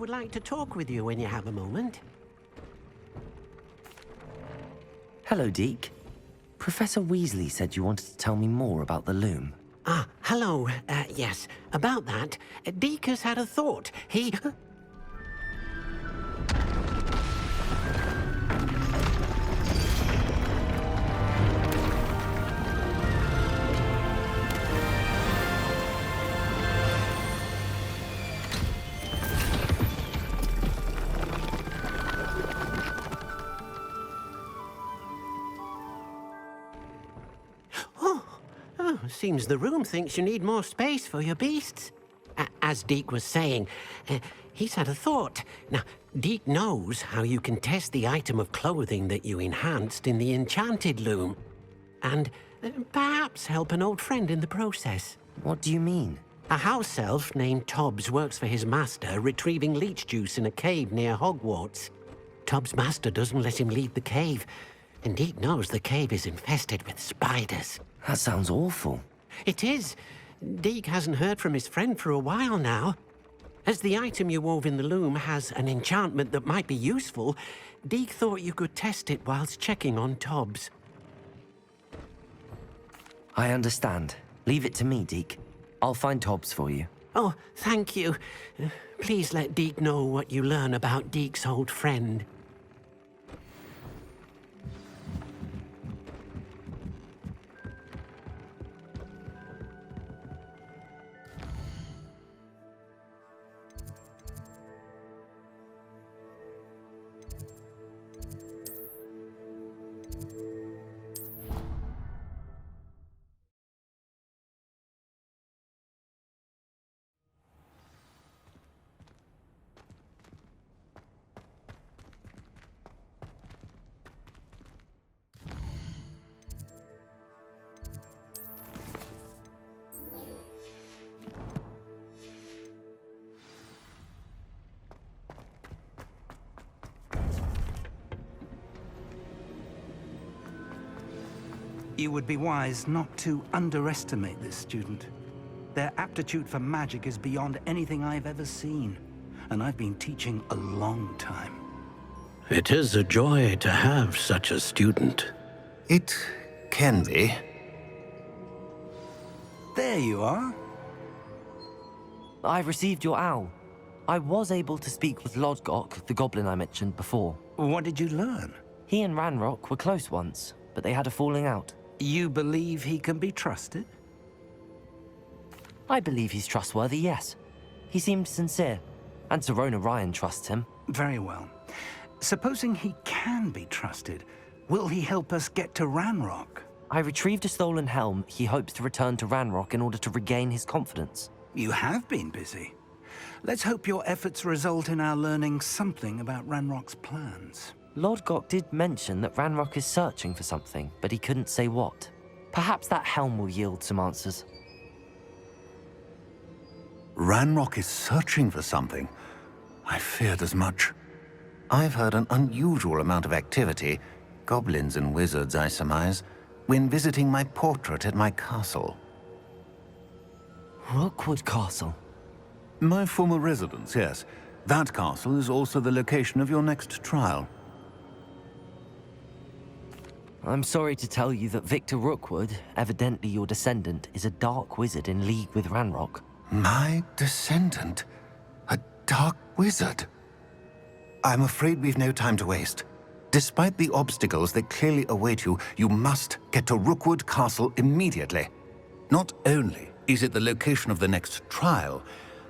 would like to talk with you when you have a moment. Hello, Deke. Professor Weasley said you wanted to tell me more about the loom. Ah, hello. Yes, about that. Deke has had a thought. He... Seems the room thinks you need more space for your beasts. As Deke was saying, he's had a thought. Now, Deke knows how you can test the item of clothing that you enhanced in the enchanted loom. And perhaps help an old friend in the process. What do you mean? A house elf named Tobbs works for his master, retrieving leech juice in a cave near Hogwarts. Tobbs' master doesn't let him leave the cave, and Deke knows the cave is infested with spiders. That sounds awful. It is. Deke hasn't heard from his friend for a while now. As the item you wove in the loom has an enchantment that might be useful, Deke thought you could test it whilst checking on Tobbs. I understand. Leave it to me, Deke. I'll find Tobbs for you. Oh, thank you. Please let Deke know what you learn about Deke's old friend. You would be wise not to underestimate this student. Their aptitude for magic is beyond anything I've ever seen, and I've been teaching a long time. It is a joy to have such a student. It can be. There you are. I received your owl. I was able to speak with Lodgok, the goblin I mentioned before. What did you learn? He and Ranrock were close once, but they had a falling out. You believe he can be trusted? I believe he's trustworthy, yes. He seemed sincere, and Serona Ryan trusts him. Very well. Supposing he can be trusted, will he help us get to Ranrock? I retrieved a stolen helm he hopes to return to Ranrock in order to regain his confidence. You have been busy. Let's hope your efforts result in our learning something about Ranrock's plans. Lodgok did mention that Ranrock is searching for something, but he couldn't say what. Perhaps that helm will yield some answers. Ranrock is searching for something. I feared as much. I've heard an unusual amount of activity, goblins and wizards, I surmise, when visiting my portrait at my castle. Rookwood Castle? My former residence, yes. That castle is also the location of your next trial. I'm sorry to tell you that Victor Rookwood, evidently your descendant, is a dark wizard in league with Ranrock. My descendant? A dark wizard? I'm afraid we've no time to waste. Despite the obstacles that clearly await you, you must get to Rookwood Castle immediately. Not only is it the location of the next trial,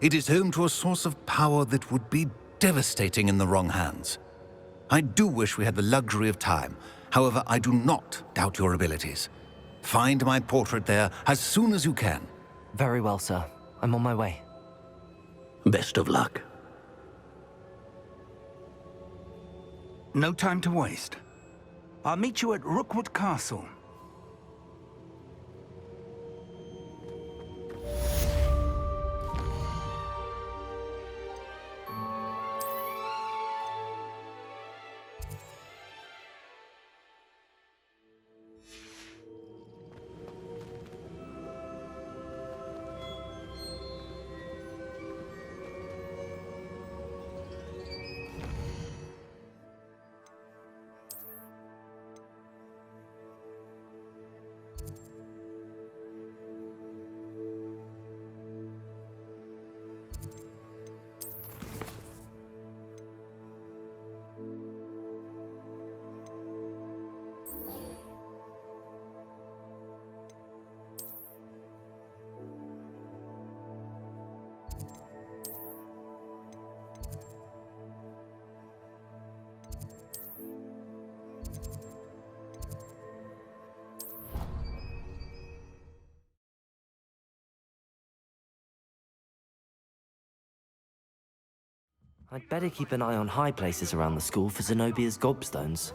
it is home to a source of power that would be devastating in the wrong hands. I do wish we had the luxury of time. However, I do not doubt your abilities. Find my portrait there as soon as you can. Very well, sir. I'm on my way. Best of luck. No time to waste. I'll meet you at Rookwood Castle. I'd better keep an eye on high places around the school for Zenobia's gobstones.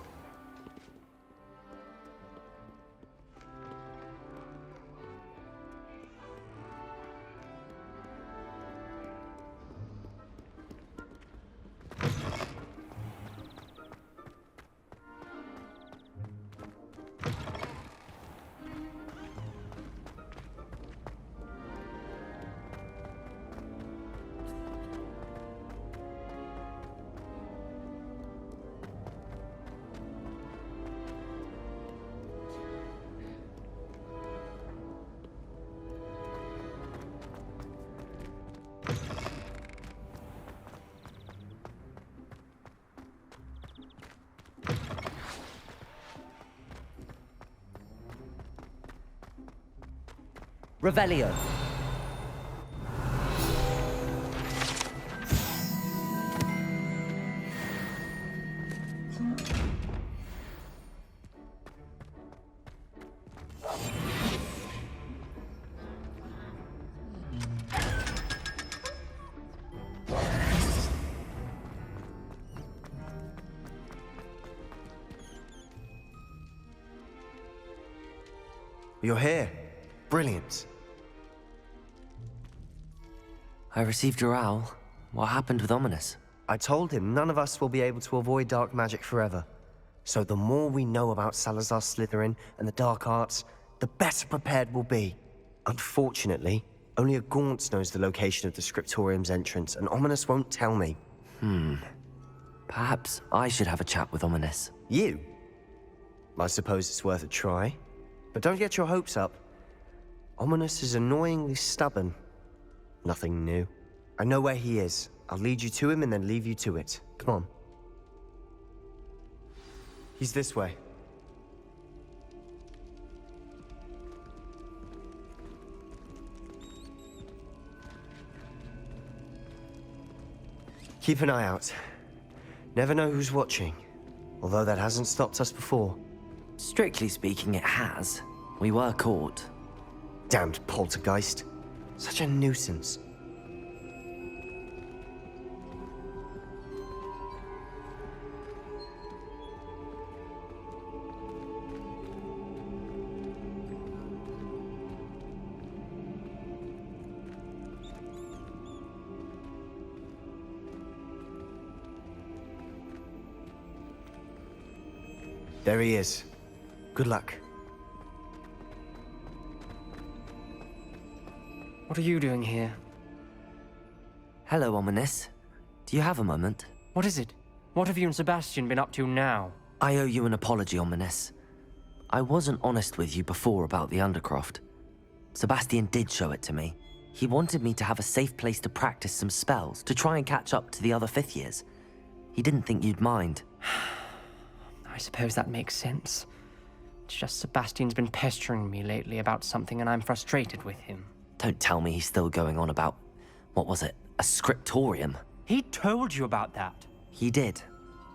Revelio. You're here. Brilliant. I received your owl. What happened with Ominous? I told him none of us will be able to avoid dark magic forever. So the more we know about Salazar Slytherin and the dark arts, the better prepared we'll be. Unfortunately, only a Gaunt knows the location of the Scriptorium's entrance, and Ominous won't tell me. Perhaps I should have a chat with Ominous. You? I suppose it's worth a try. But don't get your hopes up. Ominous is annoyingly stubborn. Nothing new. I know where he is. I'll lead you to him and then leave you to it. Come on. He's this way. Keep an eye out. Never know who's watching. Although that hasn't stopped us before. Strictly speaking, it has. We were caught. Damned poltergeist. Such a nuisance. There he is. Good luck. What are you doing here? Hello, Ominous. Do you have a moment? What is it? What have you and Sebastian been up to now? I owe you an apology, Ominous. I wasn't honest with you before about the Undercroft. Sebastian did show it to me. He wanted me to have a safe place to practice some spells, to try and catch up to the other fifth years. He didn't think you'd mind. I suppose that makes sense. It's just Sebastian's been pestering me lately about something and I'm frustrated with him. Don't tell me he's still going on about, what was it, a scriptorium? He told you about that. He did.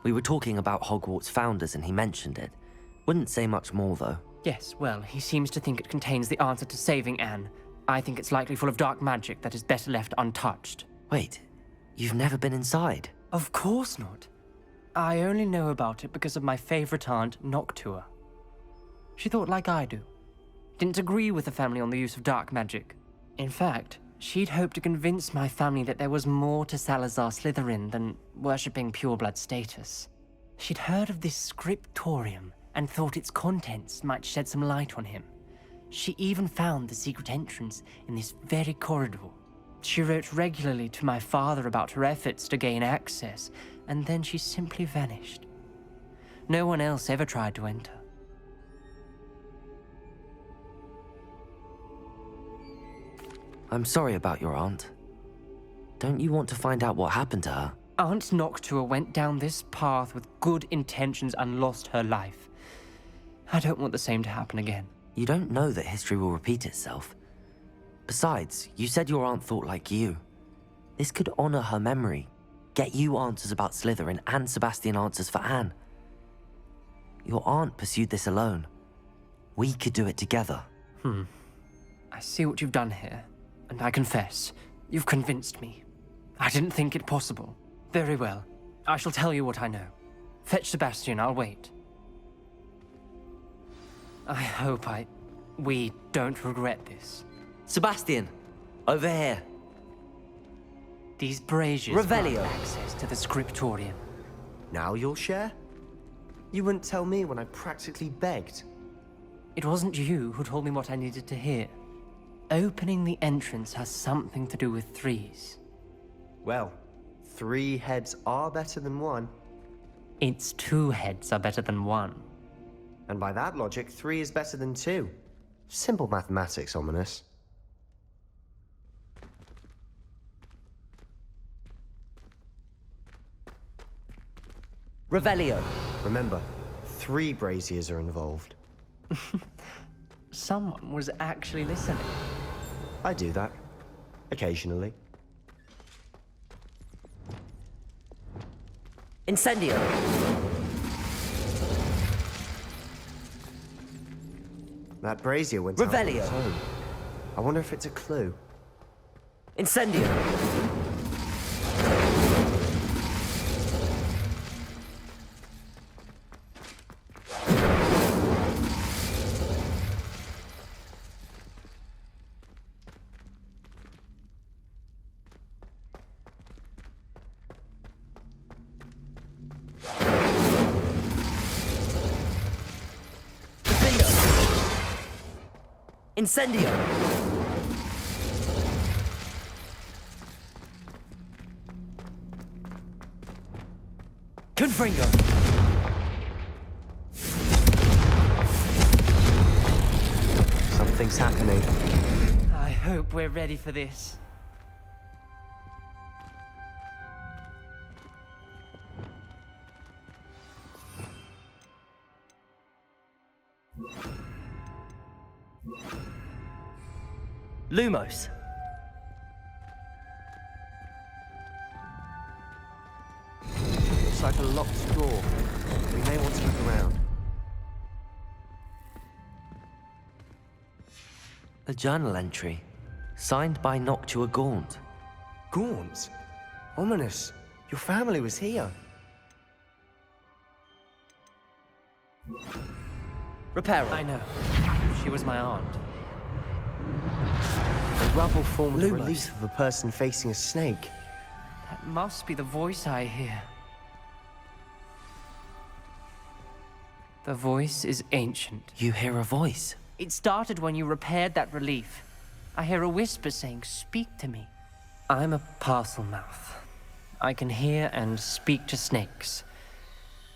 We were talking about Hogwarts founders and he mentioned it. Wouldn't say much more, though. Yes, well, he seems to think it contains the answer to saving Anne. I think it's likely full of dark magic that is better left untouched. Wait, you've never been inside? Of course not. I only know about it because of my favorite aunt, Noctua. She thought like I do. Didn't agree with the family on the use of dark magic. In fact, she'd hoped to convince my family that there was more to Salazar Slytherin than worshipping pureblood status. She'd heard of this scriptorium and thought its contents might shed some light on him. She even found the secret entrance in this very corridor. She wrote regularly to my father about her efforts to gain access, and then she simply vanished. No one else ever tried to enter. I'm sorry about your aunt. Don't you want to find out what happened to her? Aunt Noctua went down this path with good intentions and lost her life. I don't want the same to happen again. You don't know that history will repeat itself. Besides, you said your aunt thought like you. This could honor her memory, get you answers about Slytherin and Sebastian answers for Anne. Your aunt pursued this alone. We could do it together. I see what you've done here, and I confess, you've convinced me. I didn't think it possible. Very well. I shall tell you what I know. Fetch Sebastian, I'll wait. I hope we don't regret this. Sebastian, over here. These braziers Revelio. grant access to the scriptorium. Now you'll share? You wouldn't tell me when I practically begged. It wasn't you who told me what I needed to hear. Opening the entrance has something to do with threes. Well, 3 heads are better than 1. Its 2 heads are better than 1. And by that logic, 3 is better than 2. Simple mathematics, Ominous. Revelio. Remember, 3 braziers are involved. Someone was actually listening. I do that. Occasionally. Incendio. That brazier went out on Revelio. its own. I wonder if it's a clue. Incendio. Incendio! Confringo! Something's happening. I hope we're ready for this. Lumos. Looks like a locked door. We may want to look around. A journal entry, signed by Noctua Gaunt. Gaunt? Ominous. Your family was here. Reparo. I know. She was my aunt. A rubble formed Lumos. relief of a person facing a snake. That must be the voice I hear. The voice is ancient. You hear a voice. It started when you repaired that relief. I hear a whisper saying, "Speak to me." I'm a parcel mouth. I can hear and speak to snakes.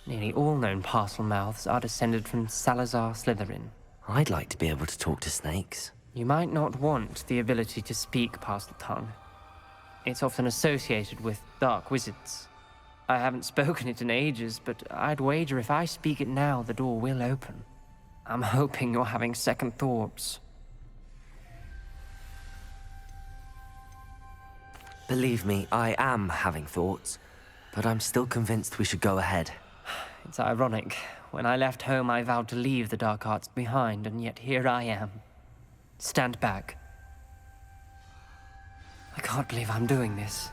Nearly all known parcel mouths are descended from Salazar Slytherin. I'd like to be able to talk to snakes. You might not want the ability to speak parcel tongue. It's often associated with dark wizards. I haven't spoken it in ages, but I'd wager if I speak it now, the door will open. I'm hoping you're having second thoughts. Believe me, I am having thoughts, but I'm still convinced we should go ahead. It's ironic. When I left home, I vowed to leave the dark arts behind, and yet here I am. Stand back. I can't believe I'm doing this.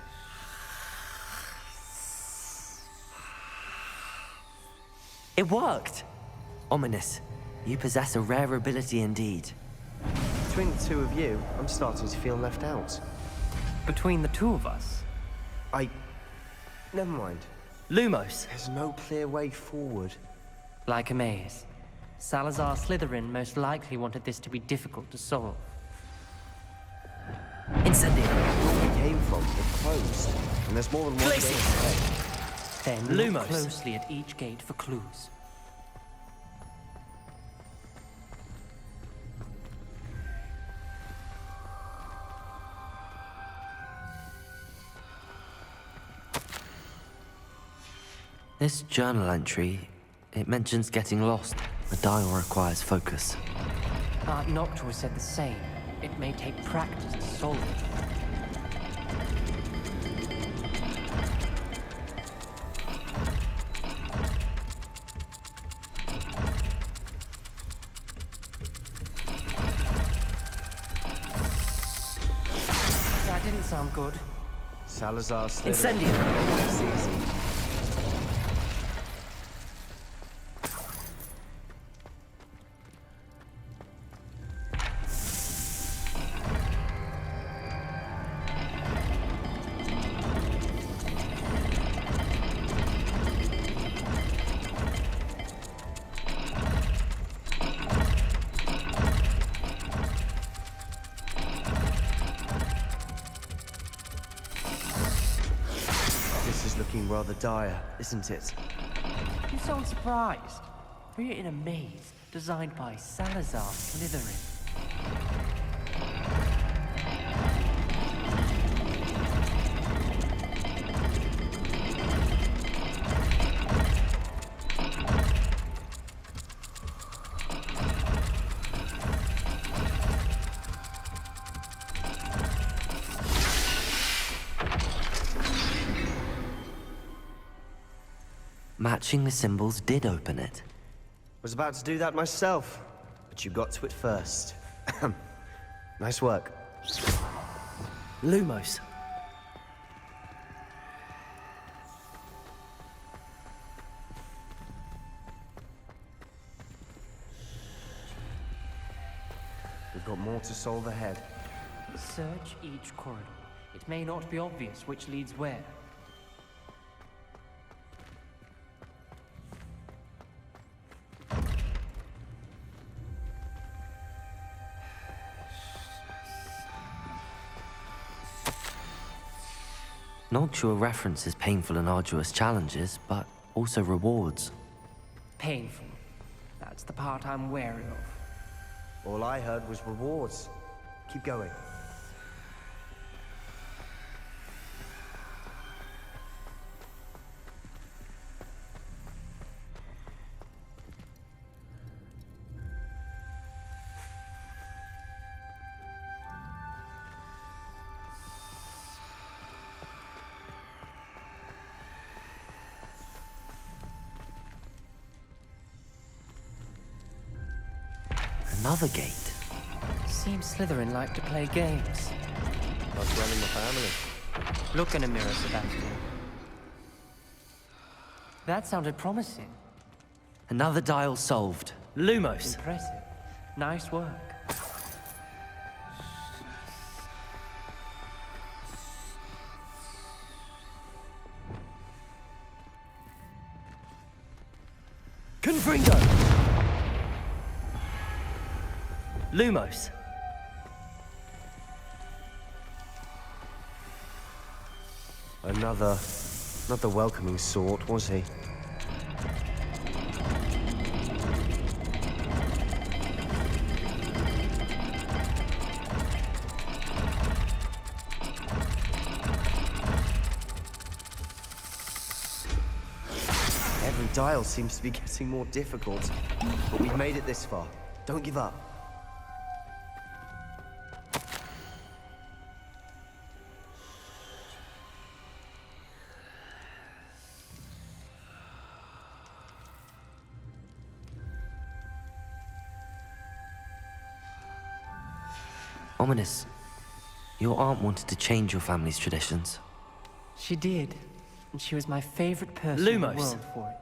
It worked! Ominous, you possess a rare ability indeed. Between the 2 of you, I'm starting to feel left out. Between the 2 of us, Never mind. Lumos. There's no clear way forward. like a maze. Salazar Slytherin most likely wanted this to be difficult to solve. Incendio. Where we came from, it closed. And there's more than one Places. gate. Then Lumos. look closely at each gate for clues. This journal entry, it mentions getting lost. The dial requires focus. Aunt Noctua said the same. It may take practice to solve it. That didn't sound good. Salazar Slytherin. Incendio! That's easy. This is looking rather dire, isn't it? You sound surprised. We're in a maze designed by Salazar Slytherin. Matching the symbols did open it. Was about to do that myself, but you got to it first. Nice work. Lumos. We've got more to solve ahead. Search each corridor. It may not be obvious which leads where. Noctua references painful and arduous challenges, but also rewards. Painful. That's the part I'm wary of. All I heard was rewards. Keep going. Another gate. Seems Slytherin like to play games. That's running the family. Look in a mirror, Sebastian. That sounded promising. Another dial solved. Lumos. Impressive. Nice work. Confringo! Lumos. Not the welcoming sort, was he? Every dial seems to be getting more difficult, but we've made it this far. Don't give up. Ominous. Your aunt wanted to change your family's traditions. She did. And she was my favorite person in the Lumos. world for it.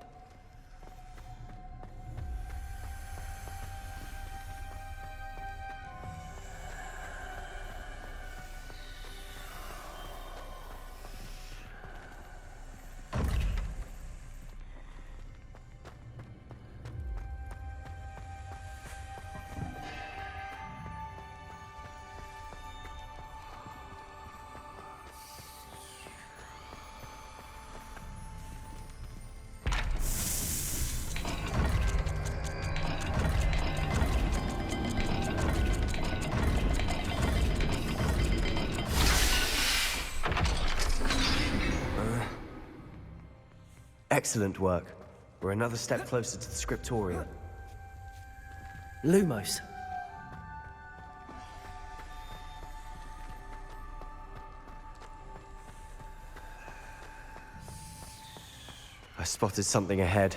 Excellent work. We're another step closer to the scriptorium. Lumos. I spotted something ahead.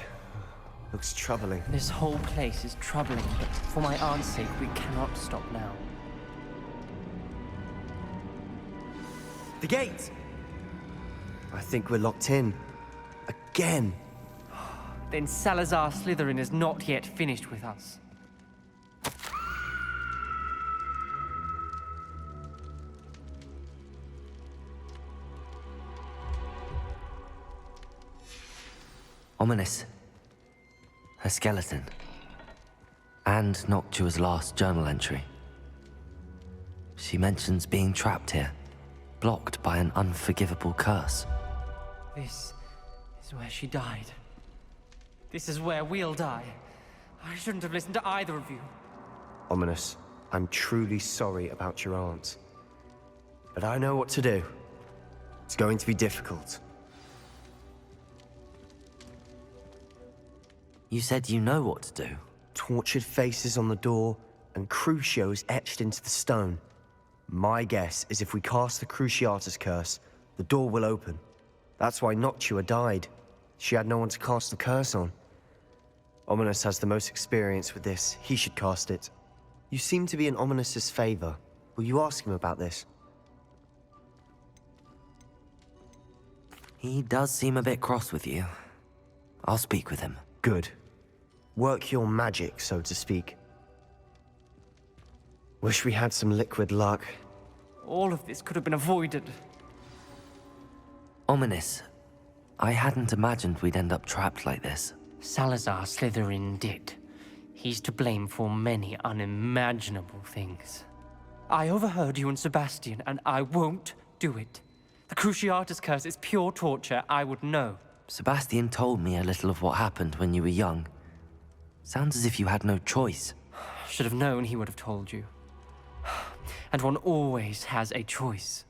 Looks troubling. This whole place is troubling, but for my aunt's sake, we cannot stop now. The gate! I think we're locked in. Again. Then Salazar Slytherin is not yet finished with us. Ominous. A skeleton. And Noctua's last journal entry. She mentions being trapped here, blocked by an unforgivable curse. This is where she died. This is where we'll die. I shouldn't have listened to either of you. Ominous, I'm truly sorry about your aunt. But I know what to do. It's going to be difficult. You said you know what to do. Tortured faces on the door, and Crucios etched into the stone. My guess is if we cast the Cruciatus curse, the door will open. That's why Noctua died. She had no one to cast the curse on. Ominous has the most experience with this. He should cast it. You seem to be in Ominous's favor. Will you ask him about this? He does seem a bit cross with you. I'll speak with him. Good. Work your magic, so to speak. Wish we had some liquid luck. All of this could have been avoided. Ominous. I hadn't imagined we'd end up trapped like this. Salazar Slytherin did. He's to blame for many unimaginable things. I overheard you and Sebastian, and I won't do it. The Cruciatus curse is pure torture, I would know. Sebastian told me a little of what happened when you were young. Sounds as if you had no choice. Should have known he would have told you. And one always has a choice.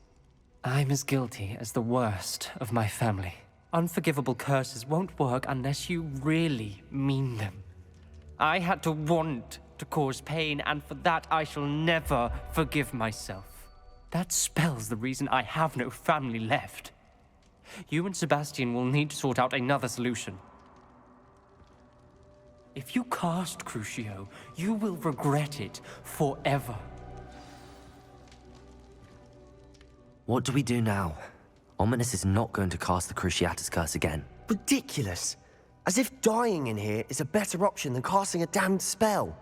I'm as guilty as the worst of my family. Unforgivable curses won't work unless you really mean them. I had to want to cause pain, and for that I shall never forgive myself. That spells the reason I have no family left. You and Sebastian will need to sort out another solution. If you cast Crucio, you will regret it forever. What do we do now? Ominous is not going to cast the Cruciatus curse again. Ridiculous. As if dying in here is a better option than casting a damned spell.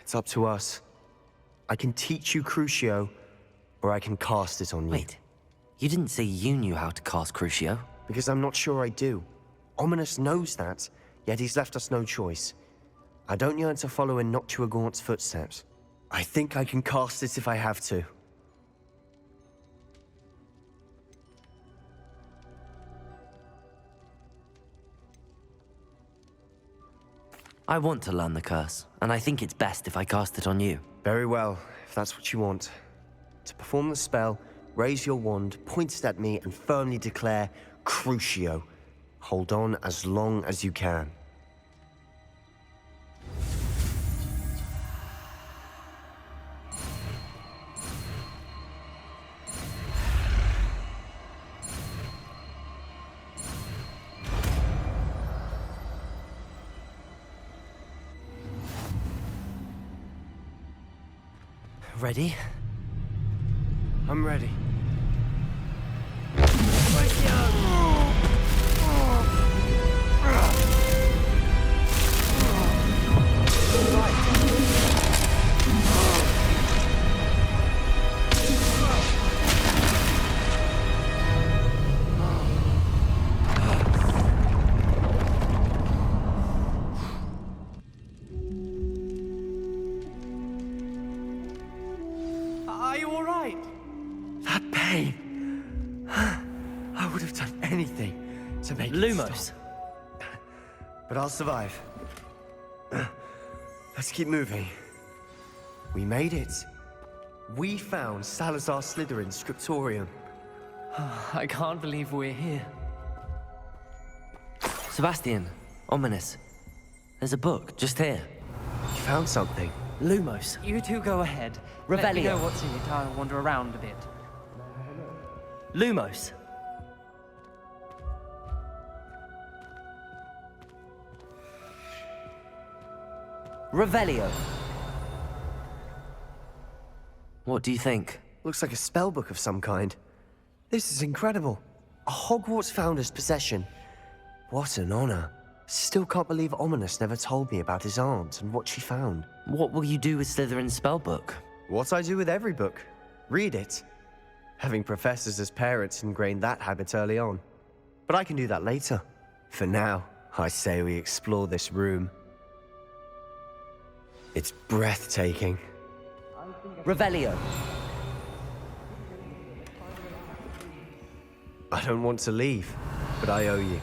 It's up to us. I can teach you Crucio, or I can cast it on you. Wait, you didn't say you knew how to cast Crucio? Because I'm not sure I do. Ominous knows that, yet he's left us no choice. I don't yearn to follow in Noctua Gaunt's footsteps. I think I can cast it if I have to. I want to learn the curse, and I think it's best if I cast it on you. Very well, if that's what you want. To perform the spell, raise your wand, point it at me, and firmly declare Crucio. Hold on as long as you can. Ready? I'm ready. Are you all right? That pain. I would have done anything to make it Lumos. stop. But I'll survive. Let's keep moving. We made it. We found Salazar Slytherin's scriptorium. I can't believe we're here. Sebastian, Ominous. There's a book just here. You found something. Lumos. You two go ahead. Let me Revelio. know what's in it. I'll wander around a bit. Lumos. Revelio. What do you think? Looks like a spell book of some kind. This is incredible. A Hogwarts founder's possession. What an honor. Still can't believe Ominous never told me about his aunt and what she found. What will you do with Slytherin's spellbook? What I do with every book. Read it. Having professors as parents ingrained that habit early on. But I can do that later. For now, I say we explore this room. It's breathtaking. Revelio. I don't want to leave, but I owe you.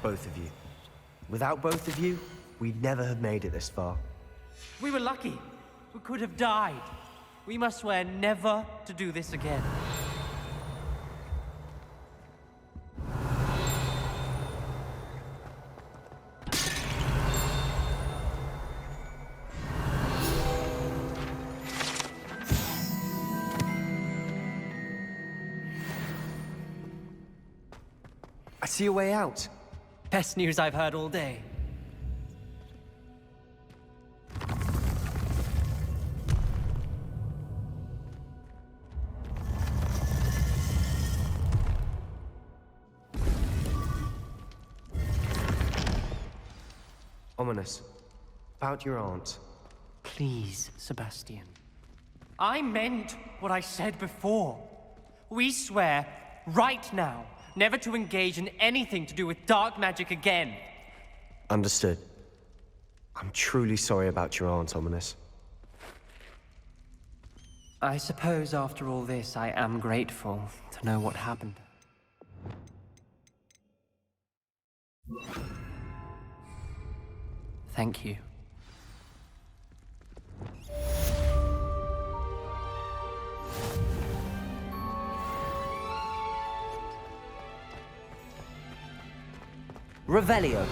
Both of you. Without both of you, we'd never have made it this far. We were lucky. We could have died. We must swear never to do this again. I see a way out. Best news I've heard all day. Ominous. About your aunt. Please, Sebastian. I meant what I said before. We swear, right now, never to engage in anything to do with dark magic again. Understood. I'm truly sorry about your aunt, Ominous. I suppose after all this, I am grateful to know what happened. Thank you. Revelio.